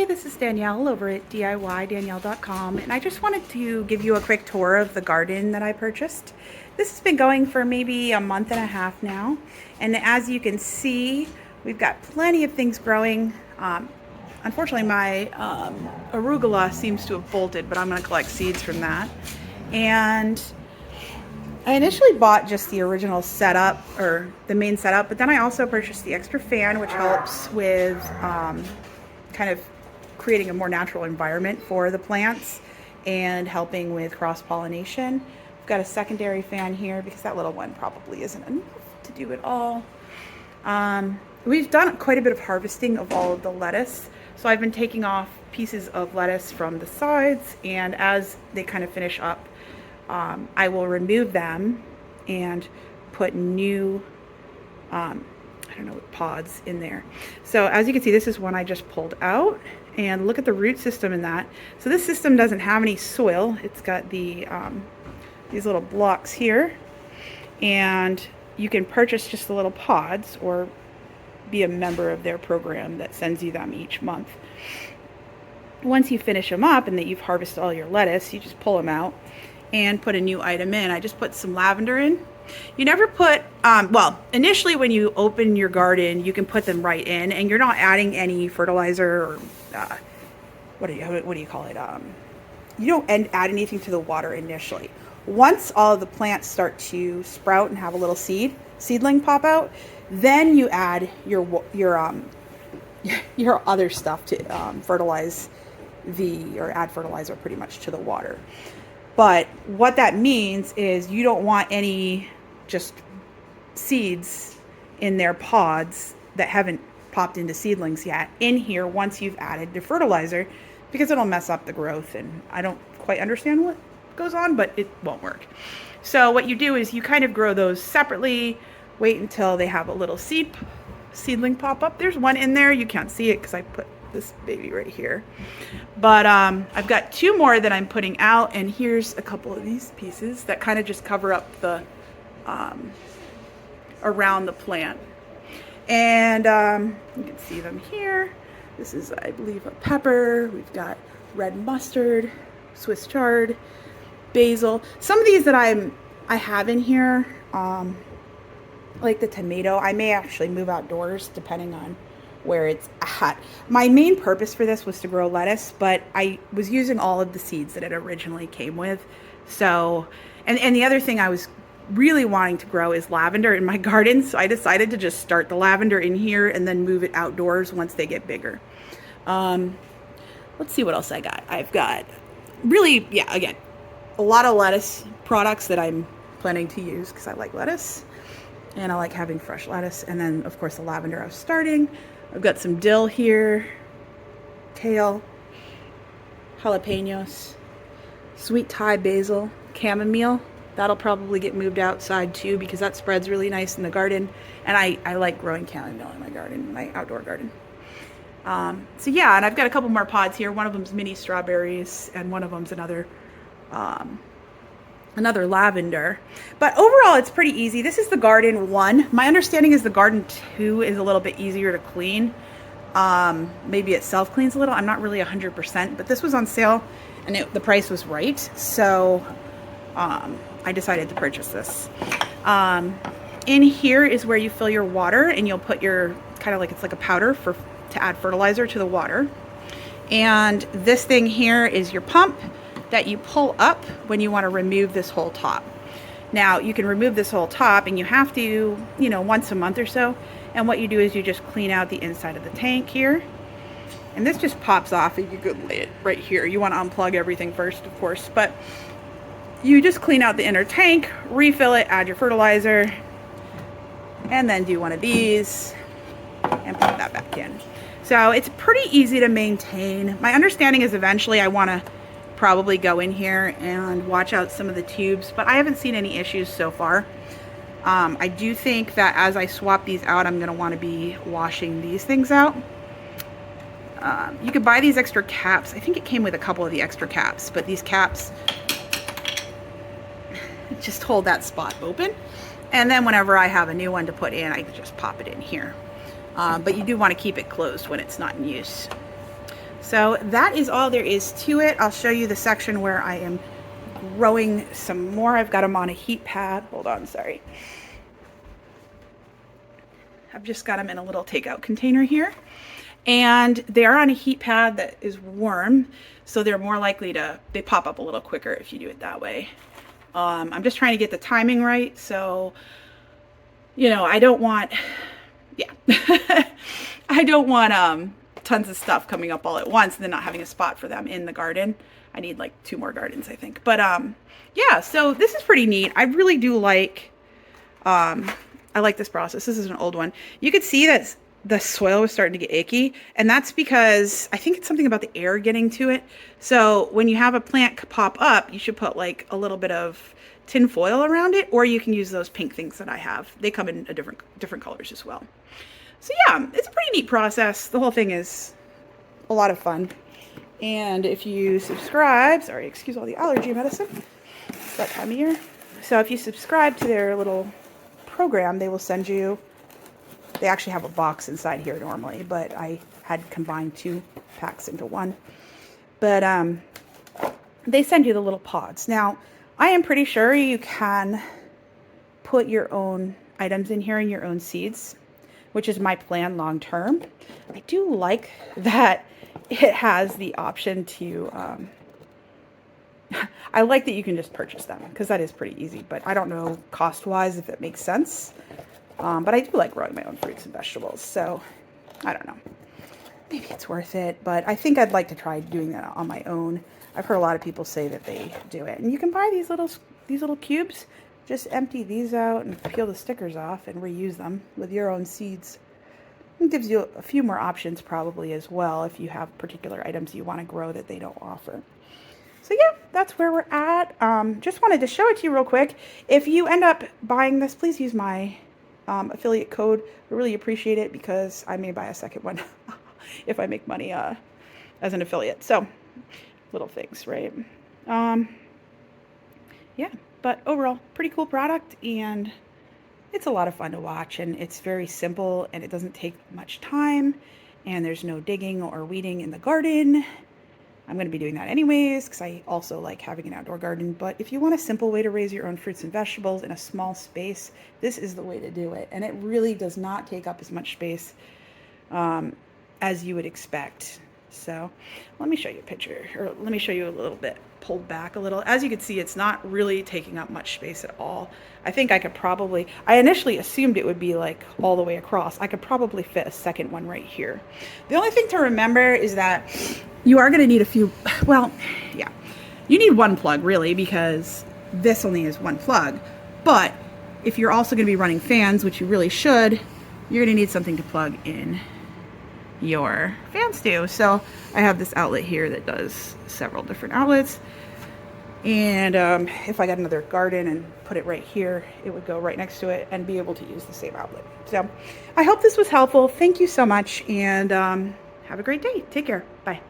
this is Danielle over at DIYDanielle.com, and I just wanted to give you a quick tour of the garden that I purchased. This has been going for maybe a month and a half now, and as you can see, we've got plenty of things growing. Unfortunately, my arugula seems to have bolted, but I'm going to collect seeds from that. And I initially bought just the original setup, or the main setup, but then I also purchased the extra fan, which helps with kind of creating a more natural environment for the plants and helping with cross-pollination. I've got a secondary fan here because that little one probably isn't enough to do it all. We've done quite a bit of harvesting of all of the lettuce, so I've been taking off pieces of lettuce from the sides, and as they kind of finish up, I will remove them and put new pods in there. So as you can see, this is one I just pulled out, and look at the root system in that. So this system doesn't have any soil. It's got the these little blocks here, and you can purchase just the little pods or be a member of their program that sends you them each month. Once you finish them up and that you've harvested all your lettuce, you just pull them out and put a new item in. I just put some lavender in. You never put, well, initially when you open your garden, you can put them right in, and you're not adding any fertilizer or what do you call it? You don't add anything to the water initially. Once all of the plants start to sprout and have a little seedling pop out, then you add your other stuff to fertilize add fertilizer pretty much to the water. But what that means is you don't want any just seeds in their pods that haven't popped into seedlings yet in here once you've added the fertilizer, because it'll mess up the growth, and I don't quite understand what goes on, but it won't work. So what you do is you kind of grow those separately, wait until they have a little seedling pop up. There's one in there. You can't see it because I put this baby right here, but I've got two more that I'm putting out, and here's a couple of these pieces that kind of just cover up the around the plant, and you can see them here. This is, I believe, a pepper. We've got red mustard, Swiss chard, basil. Some of these that I have in here, like the tomato, I may actually move outdoors depending on where it's at. My main purpose for this was to grow lettuce, but I was using all of the seeds that it originally came with. So, and the other thing I was really wanting to grow is lavender in my garden, so I decided to just start the lavender in here and then move it outdoors once they get bigger. Let's see what else I got. I've got really, yeah, again, a lot of lettuce products that I'm planning to use because I like lettuce and I like having fresh lettuce. And then of course the lavender I was starting. I've got some dill here, kale, jalapenos, sweet Thai basil, chamomile. That'll probably get moved outside too because that spreads really nice in the garden. And I like growing chamomile in my garden, my outdoor garden. So yeah, and I've got a couple more pods here. One of them's mini strawberries, and one of them's another lavender. But overall, it's pretty easy. This is the garden 1. My understanding is the garden 2 is a little bit easier to clean. Maybe it self-cleans a little. I'm not really 100%, but this was on sale, and the price was right. So I decided to purchase this. In here is where you fill your water, and you'll put your, kind of like, it's like a powder to add fertilizer to the water. And this thing here is your pump that you pull up when you want to remove this whole top. Now you can remove this whole top, and you have to, once a month or so. And what you do is you just clean out the inside of the tank here, and this just pops off, and you could lay it right here. You want to unplug everything first, of course, but you just clean out the inner tank, refill it, add your fertilizer, and then do one of these and put that back in. So it's pretty easy to maintain. My understanding is eventually I want to probably go in here and watch out some of the tubes, but I haven't seen any issues so far. I do think that as I swap these out, I'm going to want to be washing these things out. You could buy these extra caps. I think it came with a couple of the extra caps, but these caps just hold that spot open. And then whenever I have a new one to put in, I can just pop it in here. But you do want to keep it closed when it's not in use. So that is all there is to it. I'll show you the section where I am growing some more. I've got them on a heat pad. Hold on, sorry. I've just got them in a little takeout container here. And they are on a heat pad that is warm, so they're more likely to, they pop up a little quicker if you do it that way. I'm just trying to get the timing right, so, you know, I don't want, yeah, I don't want tons of stuff coming up all at once and then not having a spot for them in the garden. I need like 2 more gardens, I think. But yeah, so this is pretty neat. I really do like, I like this process. This is an old one. You could see that the soil was starting to get icky, and that's because I think it's something about the air getting to it. So when you have a plant pop up, you should put like a little bit of tin foil around it, or you can use those pink things that I have. They come in a different colors as well. So yeah, it's a pretty neat process. The whole thing is a lot of fun. And if you subscribe, sorry, excuse all the allergy medicine, it's that time of year. So if you subscribe to their little program, they will send you, they actually have a box inside here normally, but I had combined 2 packs into one. But they send you the little pods. Now, I am pretty sure you can put your own items in here and your own seeds, which is my plan long term. I do like that it has the option to, I like that you can just purchase them, because that is pretty easy, but I don't know cost-wise if it makes sense. But I do like growing my own fruits and vegetables, so I don't know. Maybe it's worth it, but I think I'd like to try doing that on my own. I've heard a lot of people say that they do it. And you can buy these little cubes. Just empty these out and peel the stickers off and reuse them with your own seeds. It gives you a few more options probably as well if you have particular items you want to grow that they don't offer. So yeah, that's where we're at. Just wanted to show it to you real quick. If you end up buying this, please use my affiliate code. I really appreciate it, because I may buy a second one if I make money as an affiliate. So little things, right? Yeah, but overall pretty cool product, and it's a lot of fun to watch, and it's very simple, and it doesn't take much time, and there's no digging or weeding in the garden. I'm going to be doing that anyways, because I also like having an outdoor garden. But if you want a simple way to raise your own fruits and vegetables in a small space, this is the way to do it. And it really does not take up as much space as you would expect. So let me show you a picture, or let me show you a little bit pulled back a little. As you can see, it's not really taking up much space at all. I think I could probably, I initially assumed it would be like all the way across. I could probably fit a second one right here. The only thing to remember is that you are going to need a few, well, yeah, you need one plug really, because this only is one plug. But if you're also going to be running fans, which you really should, you're going to need something to plug in your fans to. So I have this outlet here that does several different outlets, and if I got another garden and put it right here, it would go right next to it and be able to use the same outlet. So I hope this was helpful. Thank you so much, and have a great day. Take care. Bye.